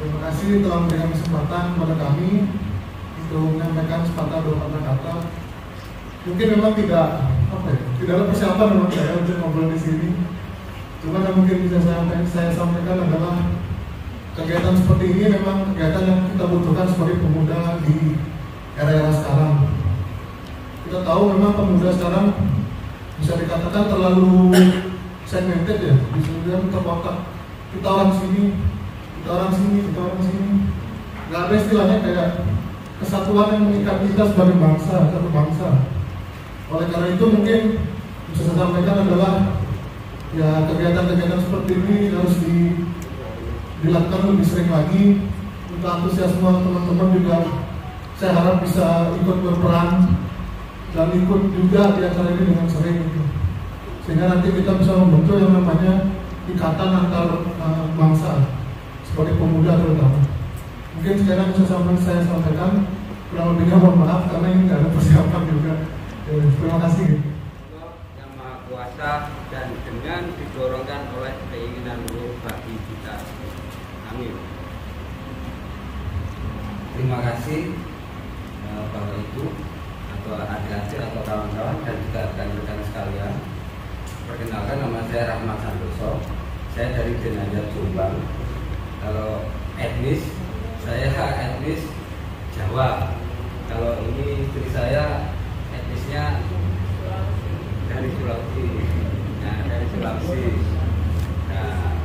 Terima kasih telah memberikan kesempatan kepada kami untuk menyampaikan sepatah dua kata-kata. Mungkin memang tidak ada persiapan memang saya untuk ngobrol di sini. Cuma yang mungkin bisa saya sampaikan adalah kegiatan seperti ini memang kegiatan yang kita butuhkan sebagai pemuda di era-era sekarang. Kita tahu memang pemuda sekarang bisa dikatakan terlalu segmented ya, bisa terkotak. Kita orang sini, kita orang sini, kita orang sini. Gak ada istilahnya kayak kesatuan yang mengikat kita sebagai bangsa, satu bangsa. Oleh karena itu mungkin bisa saya sampaikan adalah ya kegiatan-kegiatan seperti ini harus dilakukan lebih sering lagi. Untuk antusiasme teman-teman juga saya harap bisa ikut berperan dan ikut juga di acara ini dengan sering gitu. Sehingga nanti kita bisa membentuk yang namanya ikatan antar bangsa sebagai pemuda terutama. Mungkin sekarang saya sampaikan, kurang lebihnya mohon maaf karena ini tidak ada persiapan juga. Terima kasih. Yang Maha Kuasa dan dengan didorongkan oleh keinginan luhur bagi kita. Amin. Terima kasih Bapak Ibu atau adik-adik atau kawan-kawan dan juga rekan-rekan sekalian. Perkenalkan, nama saya Rahmat Santoso. Saya dari Denajat Jombang. Kalau etnis, saya etnis Jawa. Kalau ini istri saya etnisnya dari Sulawesi. Nah, dari Sulawesi. Nah,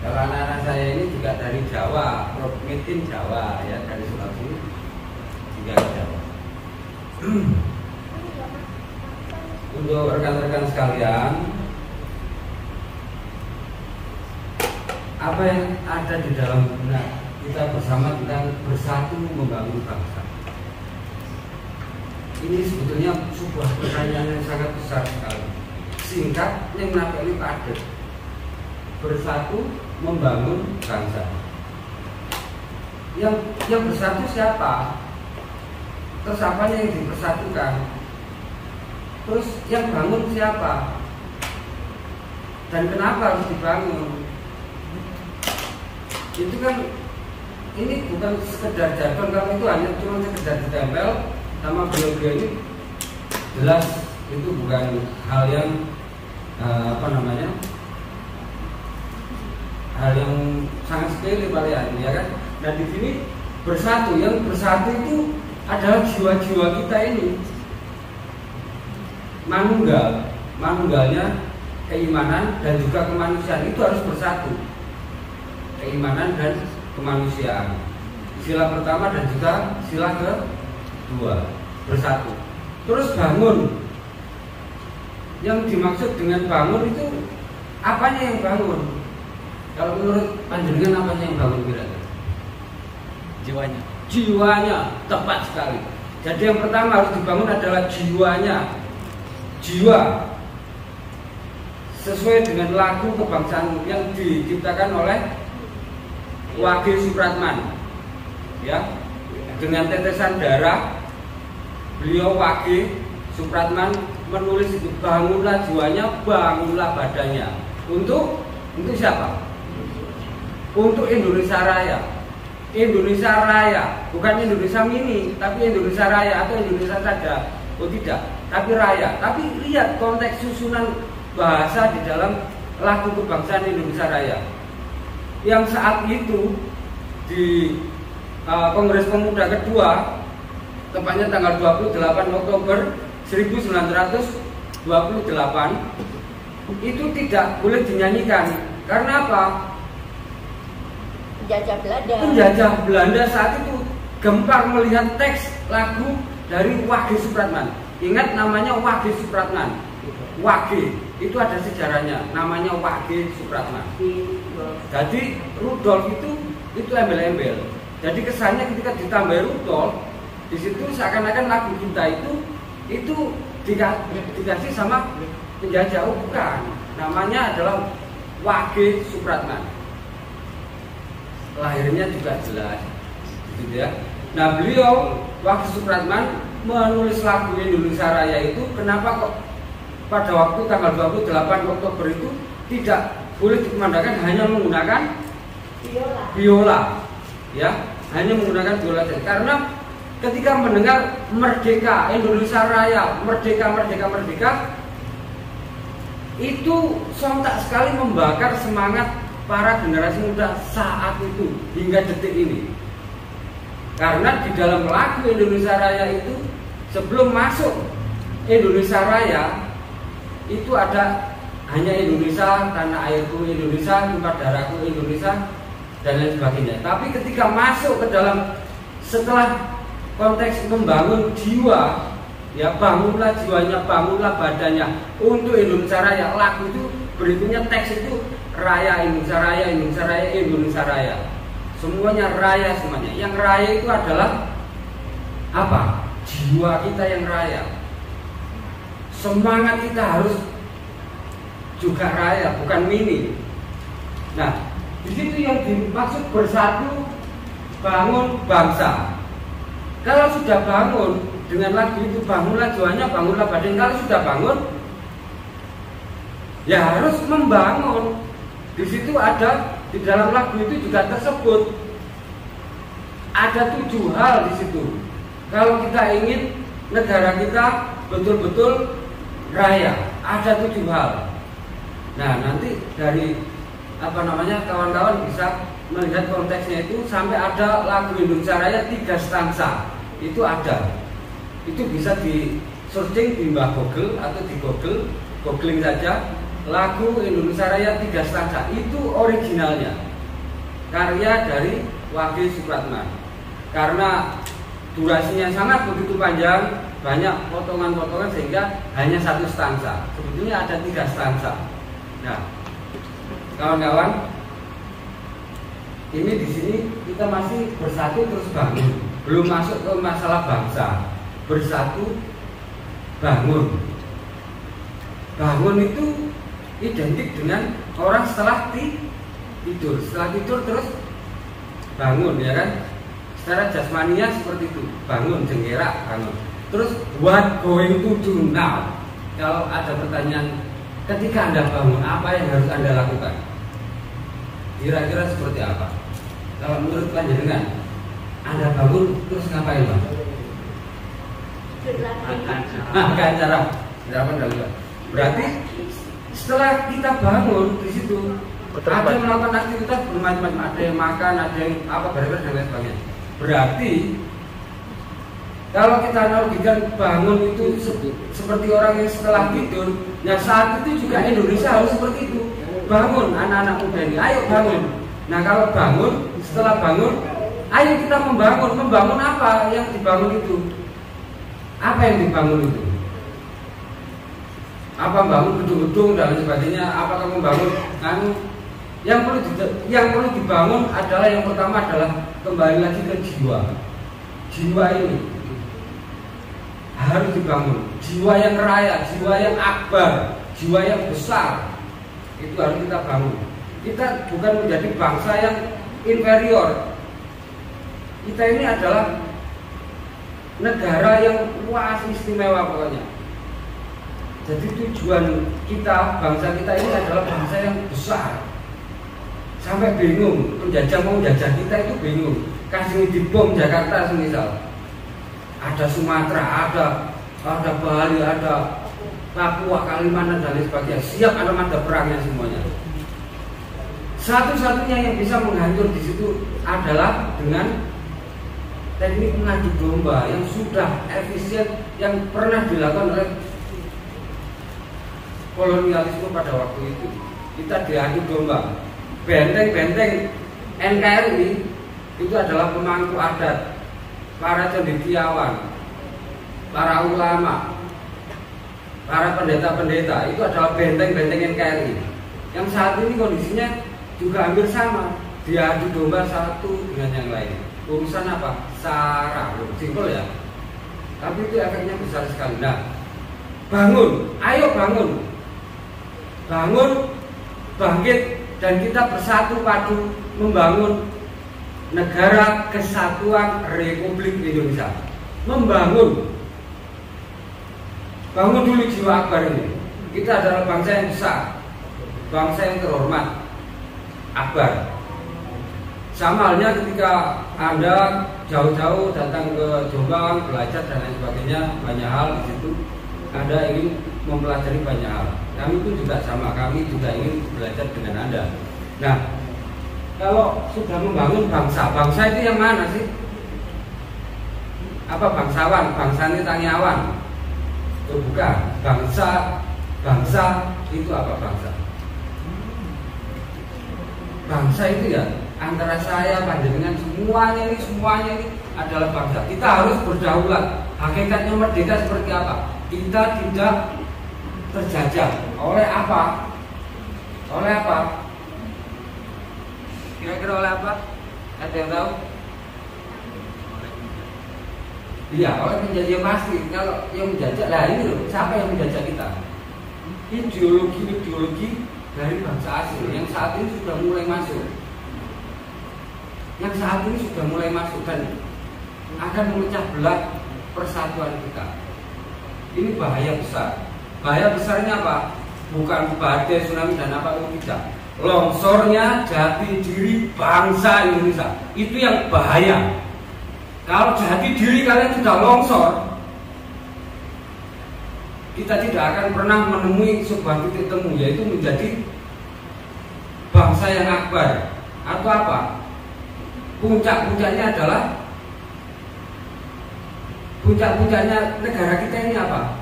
kalau anak-anak saya ini juga dari Jawa, provinsi Jawa ya, dari Sulawesi juga Jawa. Untuk rekan-rekan sekalian, apa yang ada di dalam benak kita bersama tentang bersatu membangun bangsa. Ini sebetulnya sebuah pertanyaan yang sangat besar sekali. Singkat yang menapeli padat. Bersatu membangun bangsa. Yang bersatu siapa? Terus apanya yang dipersatukan? Terus yang bangun siapa? Dan kenapa harus dibangun? Itu kan ini bukan sekedar jargon, kalau itu hanya cuma sekedar ditempel sama beliau-beliau ini, jelas itu bukan hal yang hal yang sangat sepele paling ya kan. Nah di sini bersatu, yang bersatu itu adalah jiwa-jiwa kita ini. Manunggalnya keimanan dan juga kemanusiaan itu harus bersatu. Keimanan dan kemanusiaan. Sila pertama dan juga sila kedua bersatu. Terus bangun. Yang dimaksud dengan bangun itu apanya yang bangun? Kalau menurut panjenengan apanya yang bangun kira-kira? Jiwanya. Jiwanya, tepat sekali. Jadi yang pertama harus dibangun adalah jiwanya. Jiwa sesuai dengan lagu kebangsaan yang diciptakan oleh Wage Supratman, ya, dengan tetesan darah beliau Wage Supratman menulis itu, bangunlah jiwanya, bangunlah badannya. Untuk siapa? Untuk Indonesia Raya. Indonesia Raya, bukan Indonesia Mini, tapi Indonesia Raya atau Indonesia saja. Oh tidak, tapi raya. Tapi lihat konteks susunan bahasa di dalam lagu kebangsaan Indonesia Raya. Yang saat itu di Kongres Pemuda kedua, tepatnya tanggal 28 Oktober 1928, itu tidak boleh dinyanyikan. Karena apa? Penjajah Belanda. Penjajah Belanda saat itu gempar melihat teks lagu dari Wage Supratman. Ingat namanya Wage Supratman. Wage itu ada sejarahnya, namanya Wage Supratman. Jadi Rudolf itu embel-embel. Jadi kesannya ketika ditambah Rudolf, di situ seakan-akan lagu kita itu dikasih sama penjajah. Bukan, namanya adalah Wage Supratman. Lahirnya juga jelas, gitu ya. Nah beliau Wage Supratman menulis lagu Indonesia Raya itu, kenapa kok pada waktu tanggal 28 Oktober itu tidak boleh dikumandangkan hanya menggunakan biola, ya, hanya menggunakan biola saja. Karena ketika mendengar merdeka Indonesia Raya, merdeka, itu sontak sekali membakar semangat para generasi muda saat itu hingga detik ini. Karena di dalam lagu Indonesia Raya itu, sebelum masuk Indonesia Raya itu ada hanya Indonesia, tanah airku Indonesia, tumpah darahku Indonesia, dan lain sebagainya. Tapi ketika masuk ke dalam, setelah konteks membangun jiwa, ya, bangunlah jiwanya, bangunlah badannya untuk Indonesia Raya. Lagu itu berikutnya, teks itu Raya Indonesia Raya, Indonesia Raya, Indonesia Raya. Semuanya raya semuanya. Yang raya itu adalah apa? Jiwa kita yang raya. Semangat kita harus juga raya, bukan mini. Nah, di situ yang dimaksud bersatu bangun bangsa. Kalau sudah bangun dengan lagu itu, bangunlah jiwanya, bangunlah badan. Kalau sudah bangun, ya harus membangun. Di situ ada, di dalam lagu itu juga tersebut ada 7 hal di situ. Kalau kita ingin negara kita betul-betul raya, ada 7 hal. Nah, nanti dari kawan-kawan bisa melihat konteksnya itu, sampai ada lagu Indonesia Raya 3 stansa. Itu ada. Itu bisa di searching di Mbah Google atau di googling saja. Lagu Indonesia Raya 3 stansa itu originalnya, karya dari Wage Supratman. Karena durasinya sangat begitu panjang, banyak potongan-potongan, sehingga hanya 1 stansa. Sebetulnya ada 3 stansa. Nah, kawan-kawan, ini di sini kita masih bersatu terus bangun, belum masuk ke masalah bangsa. Bersatu bangun. Bangun itu identik dengan orang setelah tidur. Setelah tidur terus bangun, ya kan? Secara jasmania seperti itu, bangun, jenggerak, bangun. Terus what going to do now? Kalau ada pertanyaan, ketika Anda bangun, apa yang harus Anda lakukan? Kira-kira seperti apa? Kalau menurut panjenengan, Anda bangun terus ngapain, Bang? Makan cara berarti setelah kita bangun di situ, ada melakukan aktivitas bermacam-macam, ada yang makan, ada yang apa, berbagai dan lain sebagainya. Berarti kalau kita analogikan bangun itu seperti orang yang setelah tidur, nah saat itu juga Indonesia harus seperti itu. Bangun anak-anak muda ini, ayo bangun. Nah kalau bangun, setelah bangun, ayo kita membangun. Membangun apa yang dibangun itu? Apa yang dibangun itu? Apa membangun gedung-gedung dan lain sebagainya? Apakah membangun yang perlu dibangun adalah, yang pertama adalah kembali lagi ke jiwa. Jiwa ini harus dibangun. Jiwa yang raya, jiwa yang akbar, jiwa yang besar, itu harus kita bangun. Kita bukan menjadi bangsa yang inferior. Kita ini adalah negara yang luas, istimewa pokoknya. Jadi tujuan kita, bangsa kita ini adalah bangsa yang besar. Sampai bingung, penjajah mau menjajah kita itu bingung. Kasih dibom Jakarta semisal, ada Sumatera, ada Bali, ada Papua, Kalimantan dan lain sebagainya. Siap ada mata perangnya semuanya. Satu-satunya yang bisa menghancur di situ adalah dengan teknik mengadu domba yang sudah efisien, yang pernah dilakukan oleh kolonialisme pada waktu itu. Kita diadu domba. Benteng-benteng NKRI itu adalah pemangku adat, para cendekiawan, para ulama, para pendeta-pendeta. Itu adalah benteng-benteng NKRI yang saat ini kondisinya juga hampir sama, diadu domba satu dengan yang lain. Urusan apa? Sara, simpel ya. Tapi itu efeknya besar sekali. Nah, bangun, ayo bangun, bangun, bangkit, dan kita bersatu padu membangun negara kesatuan Republik Indonesia. Membangun, bangun dulu jiwa akbar ini. Kita adalah bangsa yang besar, bangsa yang terhormat, akbar. Sama halnya ketika Anda jauh-jauh datang ke Jombang, belajar dan lain sebagainya, banyak hal di situ Anda ingin mempelajari banyak hal. Kami pun juga sama, kami juga ingin belajar dengan Anda. Nah, kalau sudah membangun bangsa, bangsa itu yang mana sih? Apa bangsawan? Bangsa ini tangyawan? Oh, bukan. Bangsa itu apa bangsa? Bangsa itu ya antara saya, panjenengan, semuanya ini adalah bangsa. Kita harus berdaulat. Hakikatnya merdeka seperti apa? Kita tidak terjajah oleh apa? Oleh apa? Kira-kira oleh apa? Ada yang tahu? Iya, oleh penjajah pasti. Kalau yang menjajah, lah ini loh, siapa yang menjajah kita? Ideologi dari bangsa asing yang saat ini sudah mulai masuk. Yang saat ini sudah mulai masuk dan akan memecah belah persatuan kita. Ini bahaya besar. Bahaya besarnya apa? Bukan badai, tsunami dan apa itu tidak. Longsornya jati diri bangsa Indonesia. Itu yang bahaya. Kalau jati diri kalian sudah longsor, kita tidak akan pernah menemui sebuah titik temu, yaitu menjadi bangsa yang akbar. Atau apa? Puncak-puncaknya adalah puncak-puncaknya negara kita ini apa?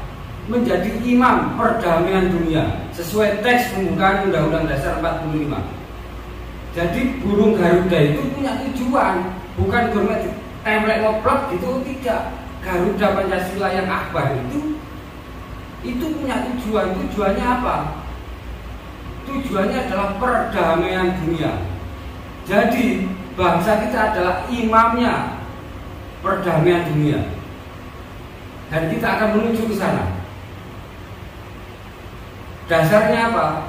Menjadi imam perdamaian dunia sesuai teks pembukaan Undang-Undang Dasar 45. Jadi burung Garuda itu punya tujuan, bukan gourmet template ngoplok gitu, tidak. Garuda Pancasila yang akbar itu punya tujuan. Tujuannya apa? Tujuannya adalah perdamaian dunia. Jadi bangsa kita adalah imamnya perdamaian dunia. Dan kita akan menuju ke sana. Dasarnya apa?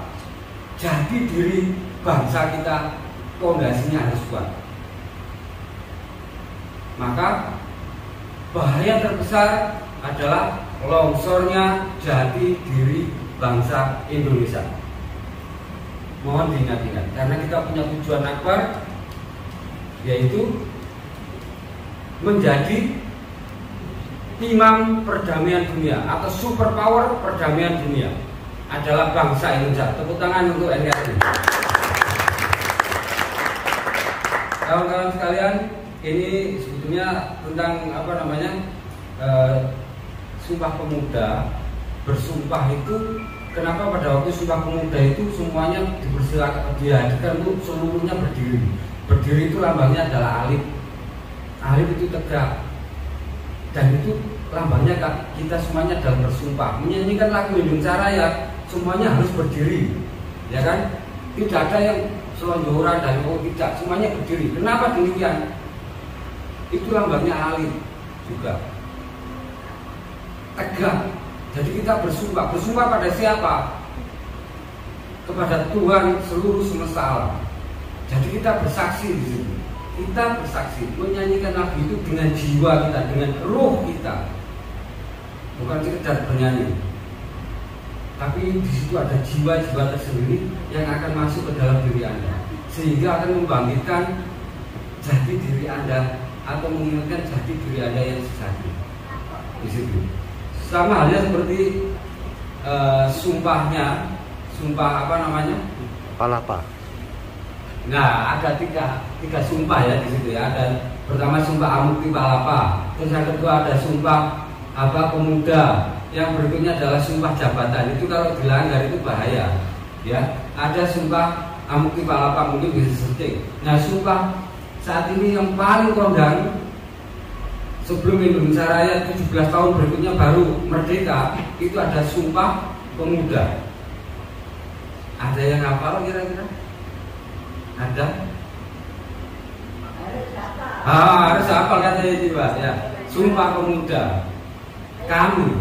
Jati diri bangsa kita, fondasinya harus kuat. Maka bahaya terbesar adalah longsornya jati diri bangsa Indonesia. Mohon diingat-ingat, karena kita punya tujuan akbar, yaitu menjadi imam perdamaian dunia atau superpower perdamaian dunia adalah bangsa Indonesia. Tepuk tangan untuk NKRI. Kawan-kawan sekalian, ini sebetulnya tentang apa namanya Sumpah Pemuda. Bersumpah itu, kenapa pada waktu Sumpah Pemuda itu semuanya dihadirkan untuk seluruhnya berdiri. Berdiri itu lambangnya adalah alif. Alif itu tegak. Dan itu lambangnya kita semuanya dalam bersumpah. Menyanyikan lagu Indonesia Raya, semuanya harus berdiri, ya kan? Tidak ada yang selonjoran dan tidak, semuanya berdiri. Kenapa demikian? Itu lambangnya alif juga. Tegak. Jadi kita bersumpah. Bersumpah pada siapa? Kepada Tuhan seluruh semesta alam. Jadi kita bersaksi di sini. Kita bersaksi, menyanyikan lagu itu dengan jiwa kita, dengan ruh kita. Bukan sekedar bernyanyi. Tapi di situ ada jiwa-jiwa tersendiri yang akan masuk ke dalam diri Anda, sehingga akan membangkitkan jati diri Anda atau mengingatkan jati diri Anda yang sejati. Di situ. Sama halnya seperti sumpahnya, sumpah apa namanya? Palapa. Nah, ada tiga sumpah ya di situ ya. Ada pertama sumpah Amukti Palapa, terus yang kedua ada sumpah apa pemuda, yang berikutnya adalah sumpah jabatan. Itu kalau dilanggar itu bahaya. Ya, ada sumpah Amukti Palapa, mungkin bisa searching. Nah, sumpah saat ini yang paling kondang sebelum Indonesia Raya 17 tahun berikutnya baru merdeka, itu ada sumpah pemuda. Ada yang hafal kira-kira? Ada? Harus hafal katanya itu Pak ya. Sumpah pemuda. Kami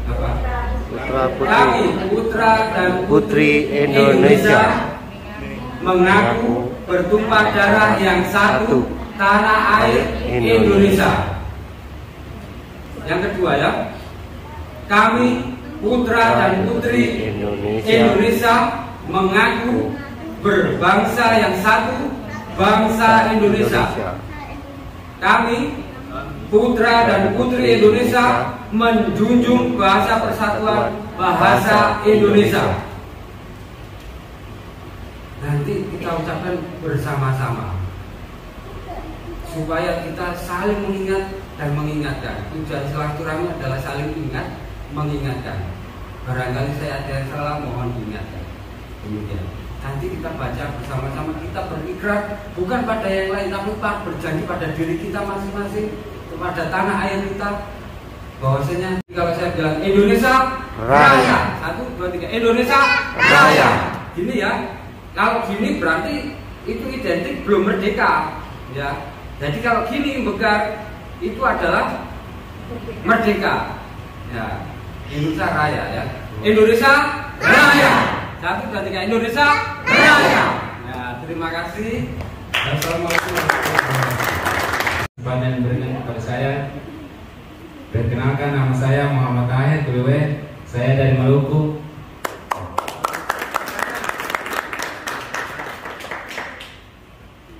apa? Kami putra dan putri Indonesia mengaku bertumpah darah yang satu, tanah air Indonesia. Yang kedua ya, kami putra dan putri Indonesia mengaku berbangsa yang satu, bangsa Indonesia. Kami, putra dan putri Indonesia, menjunjung bahasa persatuan bahasa Indonesia. Nanti kita ucapkan bersama-sama supaya kita saling mengingat dan mengingatkan. Tujuan silaturahmi adalah saling ingat, mengingatkan. Barangkali saya ada yang salah, mohon diingatkan. Demikian. Nanti kita baca bersama-sama, kita berikrar bukan pada yang lain, tapi berjanji pada diri kita masing-masing, kepada tanah air kita. Bahwasanya kalau saya bilang Indonesia Raya, 1, 2, 3, Indonesia Raya. Gini ya. Kalau gini berarti itu identik belum merdeka, ya. Jadi kalau gini Bekar itu adalah merdeka, ya. Indonesia Raya, ya. Indonesia Raya. 1, 2, 3, Indonesia Raya. Ya, terima kasih. Assalamualaikum warahmatullahi wabarakatuh. Yang diberikan kepada saya. Perkenalkan, nama saya Muhammad Tahir Kuliwe. Saya dari Maluku.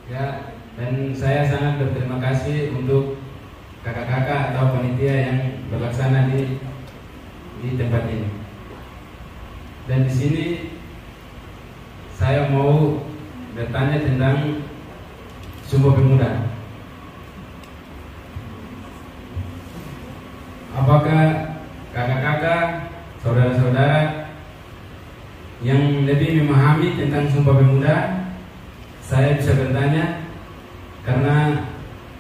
Ya, dan saya sangat berterima kasih untuk kakak-kakak atau panitia yang berlaksana di tempat ini. Dan di sini saya mau bertanya tentang Sumpah Pemuda. Apakah kakak-kakak, saudara-saudara yang lebih memahami tentang Sumpah Pemuda? Saya bisa bertanya karena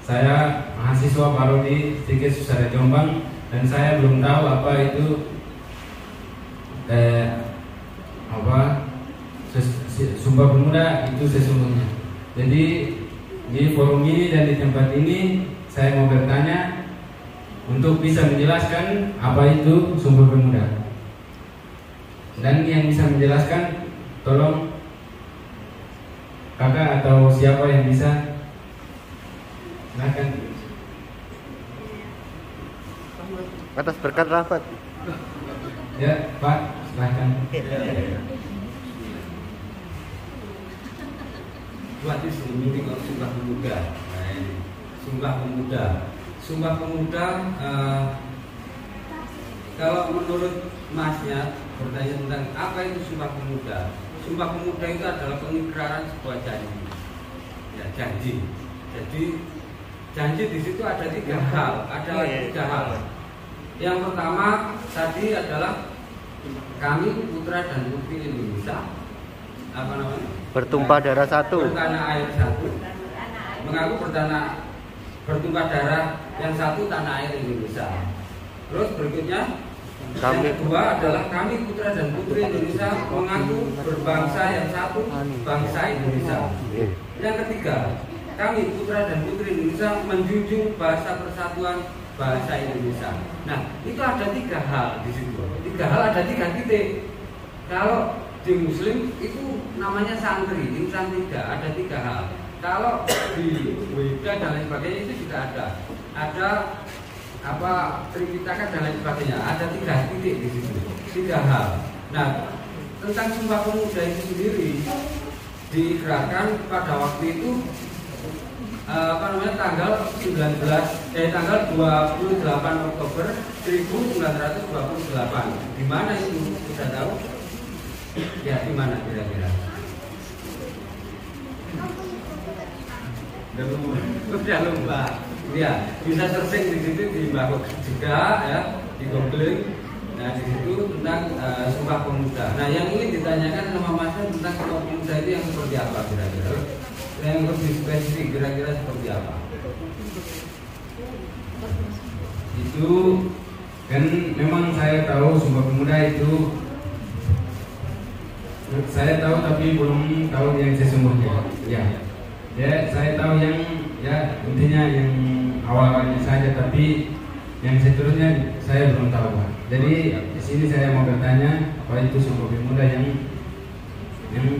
saya mahasiswa baru di Stikes Susara Jombang dan saya belum tahu apa itu Sumpah Pemuda itu sesungguhnya. Jadi di forum ini dan di tempat ini saya mau bertanya untuk bisa menjelaskan apa itu Sumpah Pemuda. Dan yang bisa menjelaskan, tolong kakak atau siapa yang bisa, silakan. Atas berkat rapat. Ya Pak, silakan. Buat di sini kalau Sumpah Pemuda. Sumpah Pemuda. Sumpah Pemuda. Kalau menurut Masnya bertanya tentang apa itu Sumpah Pemuda. Sumpah Pemuda itu adalah pengikraran sebuah janji. Ya, janji. Jadi janji di situ ada 3 hal. Ada 3 hal. Yang pertama tadi adalah kami putra dan putri Indonesia, apa namanya? Bertumpah darah satu. Bertanah air satu. Mengaku bertumpah darah yang satu tanah air Indonesia. Terus berikutnya yang kedua adalah kami putra dan putri Indonesia mengaku berbangsa yang satu, bangsa Indonesia. Yang ketiga, kami putra dan putri Indonesia menjunjung bahasa persatuan bahasa Indonesia. Nah, itu ada 3 hal di situ. 3 hal ada 3 titik. Kalau di Muslim itu namanya santri, insan 3, ada 3 hal. Kalau di Weda dan lain sebagainya itu juga ada. Ada Tripitaka dan lain sebagainya. Ada 3 titik di situ, 3 hal. Nah, tentang Sumpah Pemuda itu sendiri diikrarkan pada waktu itu tanggal 28 Oktober 1928. Di mana itu? Sudah tahu? Ya, di mana kira-kira? Udah lupa. Ya, bisa searching di situ di Mbak juga ya, di Google. Nah, di situ tentang Sumpah Pemuda. Nah, yang ingin ditanyakan sama Mas tentang Sumpah Pemuda itu yang seperti apa kira-kira? Yang lebih spesifik kira-kira seperti apa? Itu kan memang saya tahu Sumpah Pemuda itu saya tahu tapi belum tahu yang sesungguhnya. Ya, saya tahu yang intinya yang awalnya saja, tapi yang seterusnya saya belum tahu, Pak. Jadi di sini saya mau bertanya apa itu Sumpah Pemuda yang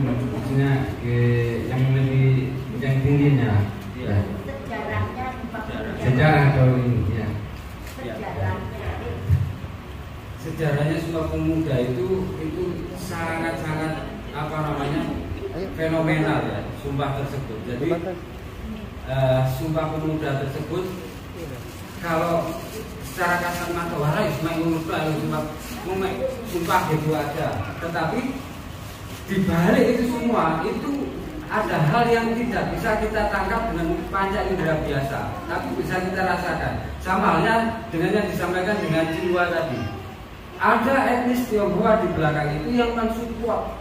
maksudnya yang lebih yang tingginya. Ya. Sejarah atau ini ya. Sejarahnya Sumpah Pemuda itu sangat fenomenal ya. sumpah tersebut. Jadi Sumpah Pemuda tersebut kalau secara kasat mata warai sumpah gitu aja, tetapi di balik itu semua itu ada hal yang tidak bisa kita tangkap dengan panca indera biasa, tapi bisa kita rasakan. Sama halnya dengan yang disampaikan dengan Cinwa tadi. Ada etnis Tionghoa di belakang itu yang mensupport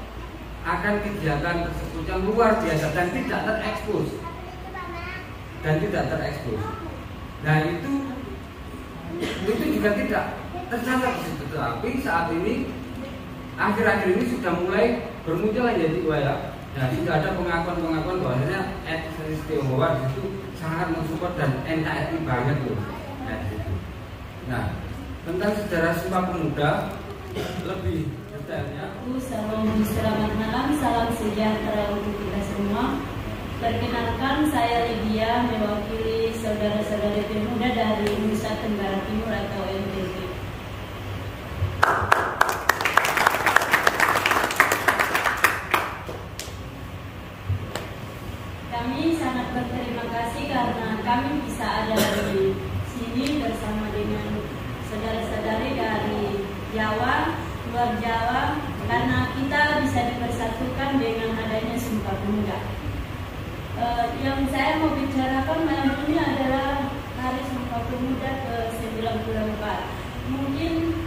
akan kegiatan tersebut yang luar biasa dan tidak terekspos. Nah itu juga tidak tercatat di situ. Tapi saat ini akhir-akhir ini sudah mulai bermunculan jadi ya. Nah sudah ada pengakuan bahwasanya etnis Tionghoa di situ sangat mensupport dan NKRI banget loh. Nah tentang sejarah Sumpah Pemuda lebih detailnya. Selamat malam, salam sejahtera untuk kita semua. Perkenalkan, saya Lydia, mewakili saudara-saudara pemuda dari Nusa Tenggara Timur atau NTT. Kami sangat berterima kasih karena kami bisa ada di sini bersama dengan saudara-saudari dari Jawa, luar Jawa, karena kita bisa dipersatukan dengan adanya Sumpah Pemuda. Yang saya mau bicarakan malam ini adalah Hari Sumpah Pemuda ke-94. Mungkin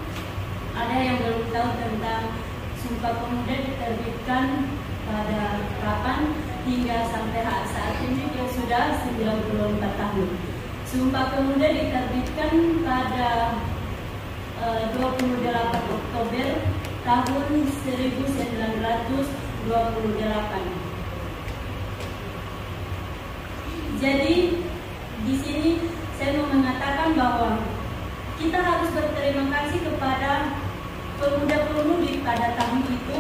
ada yang belum tahu tentang Sumpah Pemuda diterbitkan pada kapan hingga sampai saat ini dia sudah 94 tahun. Sumpah Pemuda diterbitkan pada 28 Oktober tahun 1928. Jadi di sini saya mau mengatakan bahwa kita harus berterima kasih kepada pemuda-pemudi pada tahun itu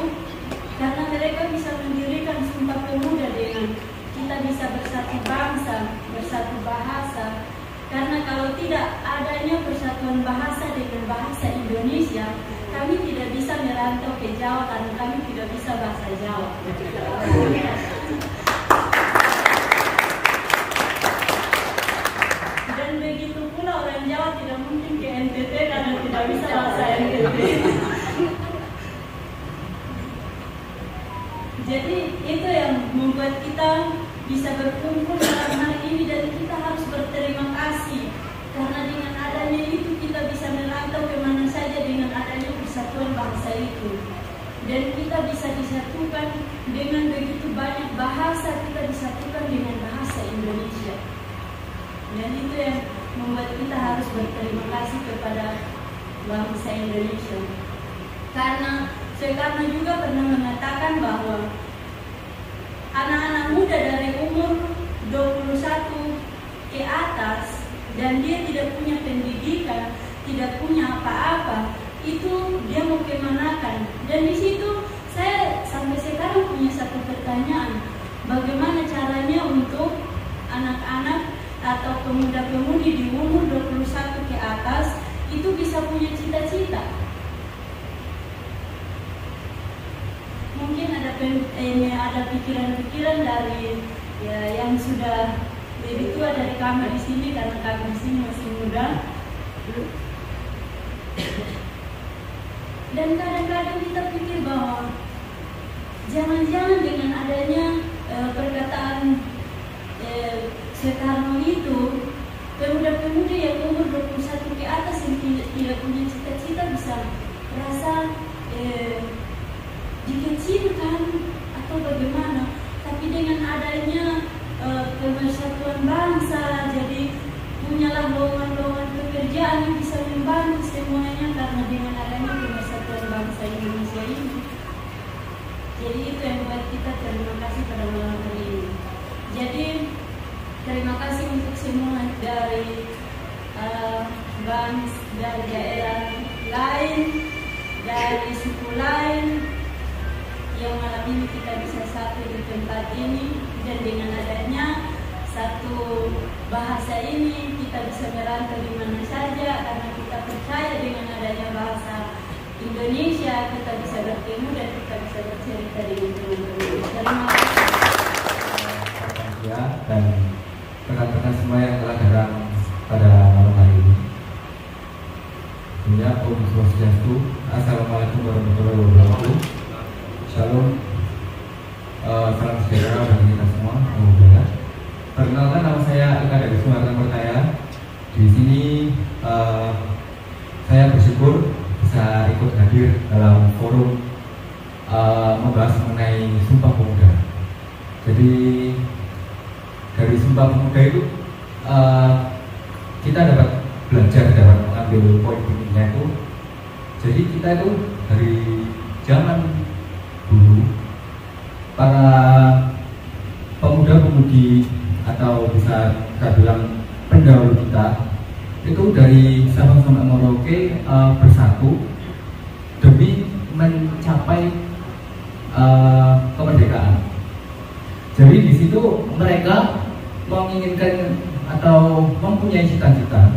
karena mereka bisa mendirikan Sumpah Pemuda dengan kita bisa bersatu bangsa, bersatu bahasa. Karena kalau tidak adanya persatuan bahasa dengan bahasa Indonesia, kami tidak bisa merantau ke Jawa karena kami tidak bisa bahasa Jawa. Dan begitu pula orang Jawa tidak mungkin ke NTT karena tidak bisa bahasa NTT. Jadi itu yang membuat kita bisa berkumpul dalam hari ini dan kita harus berterima kasih karena dengan adanya itu kita bisa merantau kemana saja dengan adanya persatuan bangsa itu dan kita bisa disatukan dengan begitu banyak bahasa, kita disatukan dengan bahasa Indonesia. Dan itu yang membuat kita harus berterima kasih kepada bangsa Indonesia. Karena Soekarno juga pernah mengatakan bahwa anak-anak muda dari umur 21 ke atas dan dia tidak punya pendidikan, tidak punya apa-apa, itu dia mau kemanakan. Dan di situ saya sampai sekarang punya satu pertanyaan, bagaimana caranya untuk anak-anak atau pemuda-pemudi di umur 21 ke atas itu bisa punya cita-cita? Mungkin ada pikiran-pikiran dari yang sudah lebih tua dari kami di sini karena kami di sini masih muda. Dan kadang-kadang kita pikir bahwa jangan-jangan dengan adanya perkataan Soekarno itu, pemuda-pemudi yang umur 21 ke atas yang tidak punya cita-cita bisa merasa dikecilkan atau bagaimana. Tapi dengan adanya pemersatuan bangsa, jadi punyalah lowongan-lowongan pekerjaan yang bisa membantu semuanya karena dengan adanya pemersatuan bangsa Indonesia ini. Jadi itu yang buat kita terima kasih pada malam hari ini. Jadi terima kasih untuk semua dari bangsa, dari daerah lain, dari suku lain yang malam ini kita bisa satu di tempat ini, dan dengan adanya satu bahasa ini kita bisa merantau di mana saja karena kita percaya dengan adanya bahasa Indonesia kita bisa bertemu dan kita bisa bercerita dengan teman-teman. Terima kasih. ya, dan rekan-rekan semua yang telah datang pada malam hari ini. Ya, Om Swastiastu. Assalamualaikum warahmatullahi wabarakatuh. Shalom. Salam sejahtera bagi kita semua. Alhamdulillah. Perkenalkan, nama saya Eka dari Sumatera Pertaya. Di sini saya bersyukur bisa ikut hadir dalam forum membahas mengenai Sumpah Pemuda. Jadi dari Sumpah Pemuda itu kita dapat belajar, dapat mengambil poin pentingnya itu. Jadi kita itu dari zaman dulu, para pemuda-pemudi atau bisa kita bilang pendahulu kita itu dari Sabang sampai Merauke bersatu demi mencapai kemerdekaan. Jadi di situ mereka menginginkan atau mempunyai cita-cita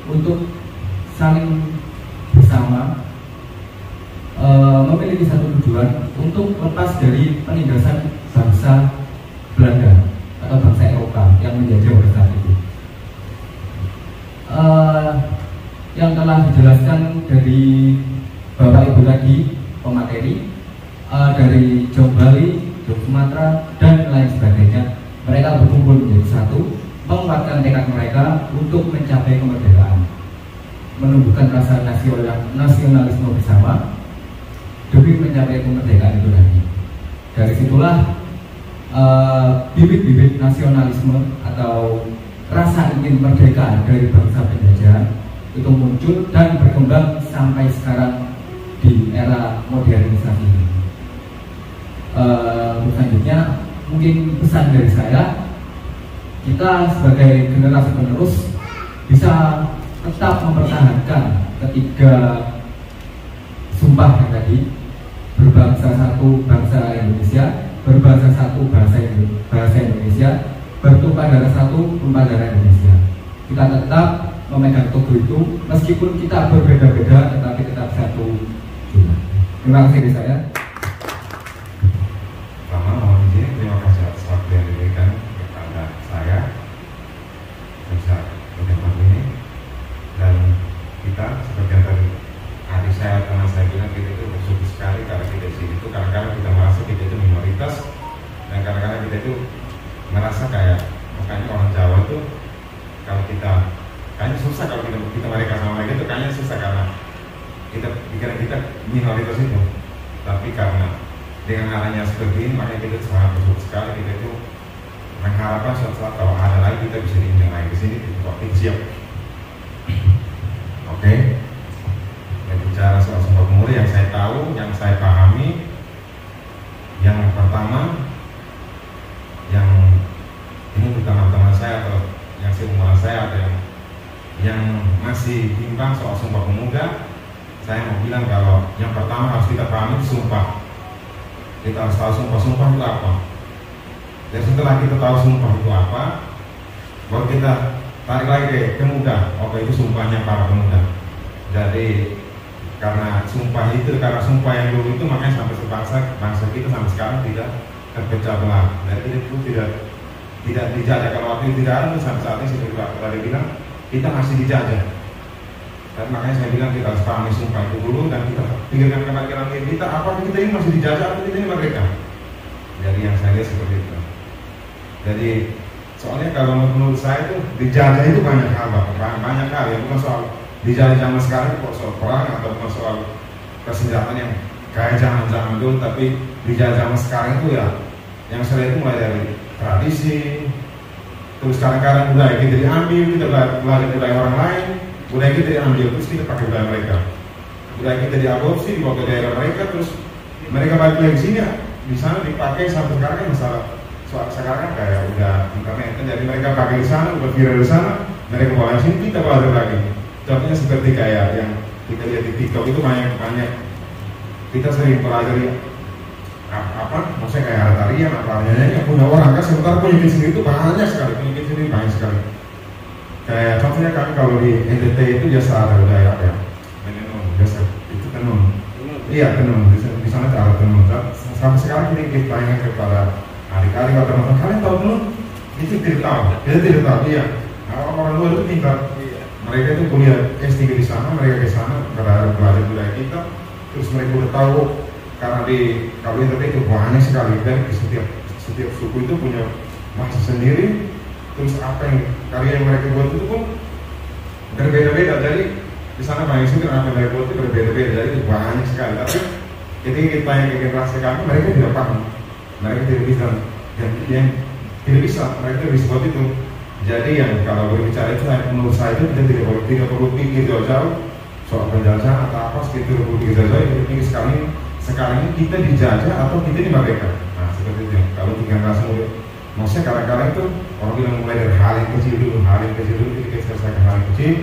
untuk saling bersama memiliki satu tujuan untuk lepas dari penindasan bangsa Belanda atau bangsa Eropa yang menjajah pada saat itu. Yang telah dijelaskan dari Bapak Ibu tadi pemateri dari Jawa Bali, Jawa Sumatera dan lain sebagainya, mereka berkumpul menjadi satu, menguatkan tekad mereka untuk mencapai kemerdekaan, menumbuhkan rasa nasionalisme bersama demi mencapai kemerdekaan itu tadi. Dari situlah bibit-bibit nasionalisme atau rasa ingin merdeka dari bangsa penjajah itu muncul dan berkembang sampai sekarang di era modernisasi ini. Selanjutnya mungkin pesan dari saya, kita sebagai generasi penerus bisa tetap mempertahankan ketiga sumpah yang tadi, berbangsa satu bangsa Indonesia, berbahasa satu bahasa Indonesia, bertumpah darah satu tumpah darah Indonesia. Kita tetap memegang teguh itu meskipun kita berbeda-beda, tetapi tetap satu juga. Terima kasih dari saya. Mohon izin, terima kasih atas waktu yang diberikan kepada saya bisa berdebat ini. Dan kita seperti yang tadi adik saya, teman saya bilang, kita itu bersyukur sekali karena kita di sini itu kadang-kadang kita merasa kita itu minoritas, dan kadang-kadang kita itu merasa kayak, makanya orang Jawa itu kalau kita kayaknya susah kalau kita mereka sama mereka itu kayaknya susah karena kita pikiran kita minoritas itu. Tapi karena dengan halnya seperti ini, makanya kita sangat bersyukur sekali. Kita itu mengharapkan suatu saat kalau ada lagi kita bisa diundang lagi ke sini, kita siap. Oke. Bicara soal Sumpah Pemuda yang saya tahu, yang saya pahami, yang pertama, yang ini untuk teman-teman saya atau yang seumuran saya atau yang masih bimbang soal Sumpah Pemuda, saya mau bilang kalau yang pertama harus kita pahami sumpah. Kita harus tahu sumpah itu apa. Dan setelah kita tahu sumpah itu apa, baru kita tarik lagi ke pemuda. Oke, itu sumpahnya para pemuda. Jadi karena sumpah yang dulu itu makanya sampai bangsa kita sampai sekarang tidak terpecah belah. Jadi itu tidak dijajah. Kalau waktu itu tidak ada, sampai saat ini seperti Pak tadi bilang, kita masih dijajah. Dan makanya saya bilang kita harus pahami sumpah itu dulu dan kita pikirkan kematian kita, apakah kita ini masih dijajah atau kita ini merdeka. Jadi yang saya lihat seperti itu. Jadi soalnya kalau menurut saya itu dijajah itu banyak hal, banyak hal ya, bukan soal dijajah zaman sekarang kok soal perang atau bukan soal kesenjataan yang kayak zaman dulu, tapi dijajah zaman sekarang itu ya yang saya lihat itu mulai dari tradisi, terus kadang-kadang budaya kita diambil, kita belajar budaya orang lain, budaya kita diambil terus kita pakai budaya mereka, budaya kita diadopsi dibawa ke daerah mereka, terus mereka balik lagi ke sini, di sana dipakai sampai sekarang kan masalah soal sekarang kan kayak udah internet kan, jadi mereka pakai di sana, udah viral di sana, mereka bawa di sini, kita belajar lagi. Contohnya seperti kayak yang kita lihat di TikTok itu banyak kita sering pelajari maksudnya kayak tarian apa yang punya orang kan, sementara punya sendiri itu banyak sekali, punya sendiri banyak sekali. Kayak contohnya kan kalau di NTT itu jasa ada budaya apa ya, menenun, jasa itu tenun, iya tenun, di sana ada tenun. Sampai sekarang kita bayangkan kepada adik-adik atau teman-teman, kalian tahu tenun? Itu tidak tahu, kita tidak tahu. Iya, orang luar itu pintar. Mereka itu kuliah S3 di sana, mereka ke sana berharap belajar budaya kita. Terus mereka udah tahu karena di kalau itu banyak sekali dan setiap suku itu punya bahasa sendiri. Terus apa yang karya yang mereka buat itu pun berbeda-beda. Jadi di sana banyak sekali apa yang mereka buat itu berbeda-beda. Jadi itu banyak sekali. Tapi ketika kita yang generasi kami, mereka tidak paham, mereka tidak bisa, yang tidak bisa, mereka tidak bisa buat itu. Jadi yang kalau berbicara itu, menurut saya itu kita tidak perlu pikir jauh-jauh soal penjajahan atau apa, kita tidak perlu pikir jauh-jauh. Kita pikir sekarang ini kita dijajah atau kita dimerdeka. Nah seperti itu. Kalau generasi muda, maksudnya kadang-kadang itu orang bilang mulai dari hal yang kecil dulu, kita selesaikan hal yang kecil,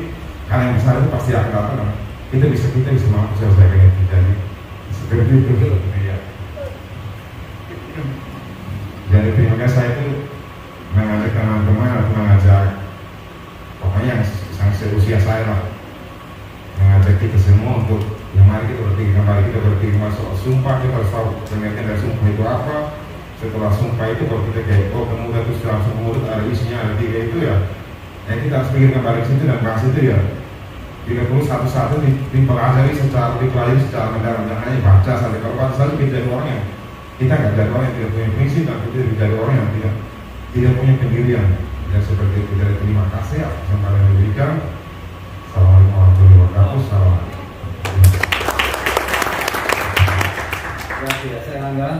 hal yang besar itu pasti akan datang. Kita bisa mampu selesaikan itu. Jadi seperti itu. Ya. Jadi terima kasih saya itu mengajak teman-teman atau mengajak pokoknya yang seusia saya lah, mengajak kita semua untuk yang mari kita berpikir kembali soal sumpah. Kita harus tahu pengertian dari sumpah itu apa. Setelah sumpah itu kalau kita kayak pemuda itu setelah sumpah mulut ada isinya, ada 3 itu ya. Yang kita harus pikir kembali ke situ dan bahas itu ya. Tidak perlu satu-satu dipelajari secara mendalam, jangan hanya baca saja. Kalau baca saja kita jadi orang yang kita nggak jadi orang yang tidak punya prinsip, dan kita jadi orang yang tidak punya pendirian. Dan seperti itu. Jadi terima kasih atas kesempatan yang diberikan. Assalamualaikum warahmatullahi wabarakatuh. Assalamualaikum. Terima kasih. Saya Angga.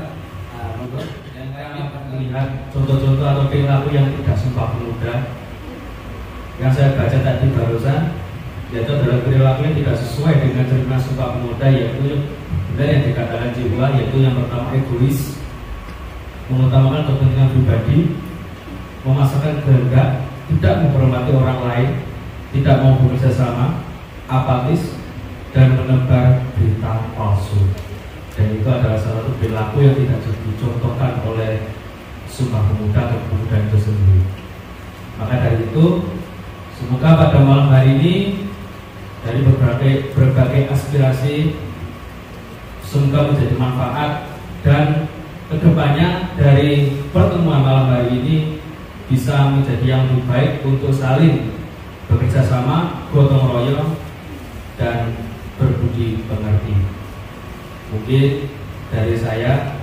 Yang saya akan melihat contoh-contoh atau perilaku yang tidak Sumpah Pemuda yang saya baca tadi barusan, yaitu adalah perilaku yang tidak sesuai dengan cerminan Sumpah Pemuda, yaitu benar yang dikatakan jiwa, yaitu yang pertama egois, mengutamakan kepentingan pribadi, memasakkan kehendak, tidak menghormati orang lain, tidak mau bekerja sama, apatis, dan menebar berita palsu. Dan itu adalah salah satu perilaku yang tidak dicontohkan oleh Sumpah Pemuda atau pemuda itu sendiri. Maka dari itu, semoga pada malam hari ini dari berbagai aspirasi semoga menjadi manfaat, dan kedepannya dari pertemuan malam hari ini bisa menjadi yang lebih baik untuk saling bekerja sama, gotong royong, dan berbudi pekerti. Mungkin dari saya,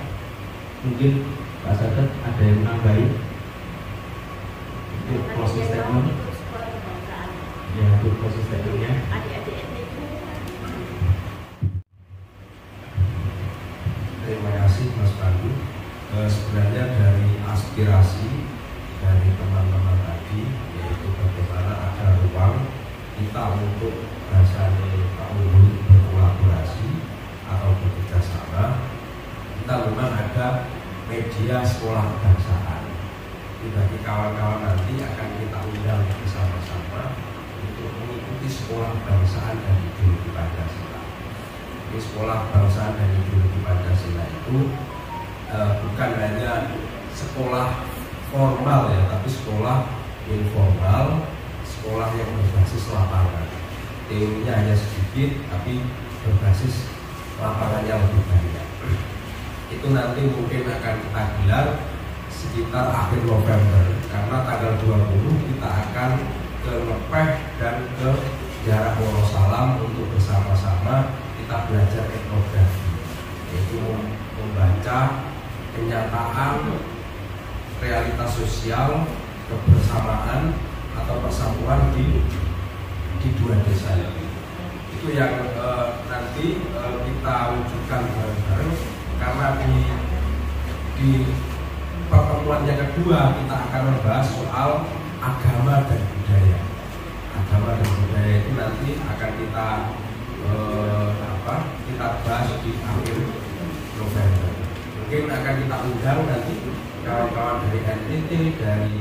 mungkin Pak Sadat ada yang menambahi untuk closing statement. Ya, untuk closing statementnya. Terima kasih Mas Pandu. Sebenarnya dari aspirasi dari teman-teman tadi, yaitu bagaimana ada ruang kita untuk bahasanya Pak Unggul berkolaborasi atau bekerja sama. Kita memang ada media sekolah kebangsaan. Bagi kawan-kawan nanti akan kita undang bersama-sama untuk mengikuti sekolah kebangsaan dan ideologi Pancasila. Di sekolah kebangsaan dan ideologi Pancasila itu bukan hanya sekolah formal ya, tapi sekolah informal, sekolah yang berbasis lapangan. Teorinya hanya sedikit, tapi berbasis lapangannya lebih banyak. Itu nanti mungkin akan kita gelar sekitar akhir November, karena tanggal 20 kita akan ke Lepeh dan ke Jarak Wonosalam untuk bersama-sama kita belajar etnografi, yaitu membaca kenyataan realitas sosial kebersamaan atau persatuan di dua desa ini. Itu yang nanti kita wujudkan bareng-bareng, karena di pertemuan yang kedua kita akan membahas soal agama dan budaya. Agama dan budaya itu nanti akan kita bahas di akhir November. Mungkin akan kita undang nanti kawan-kawan dari NTT, dari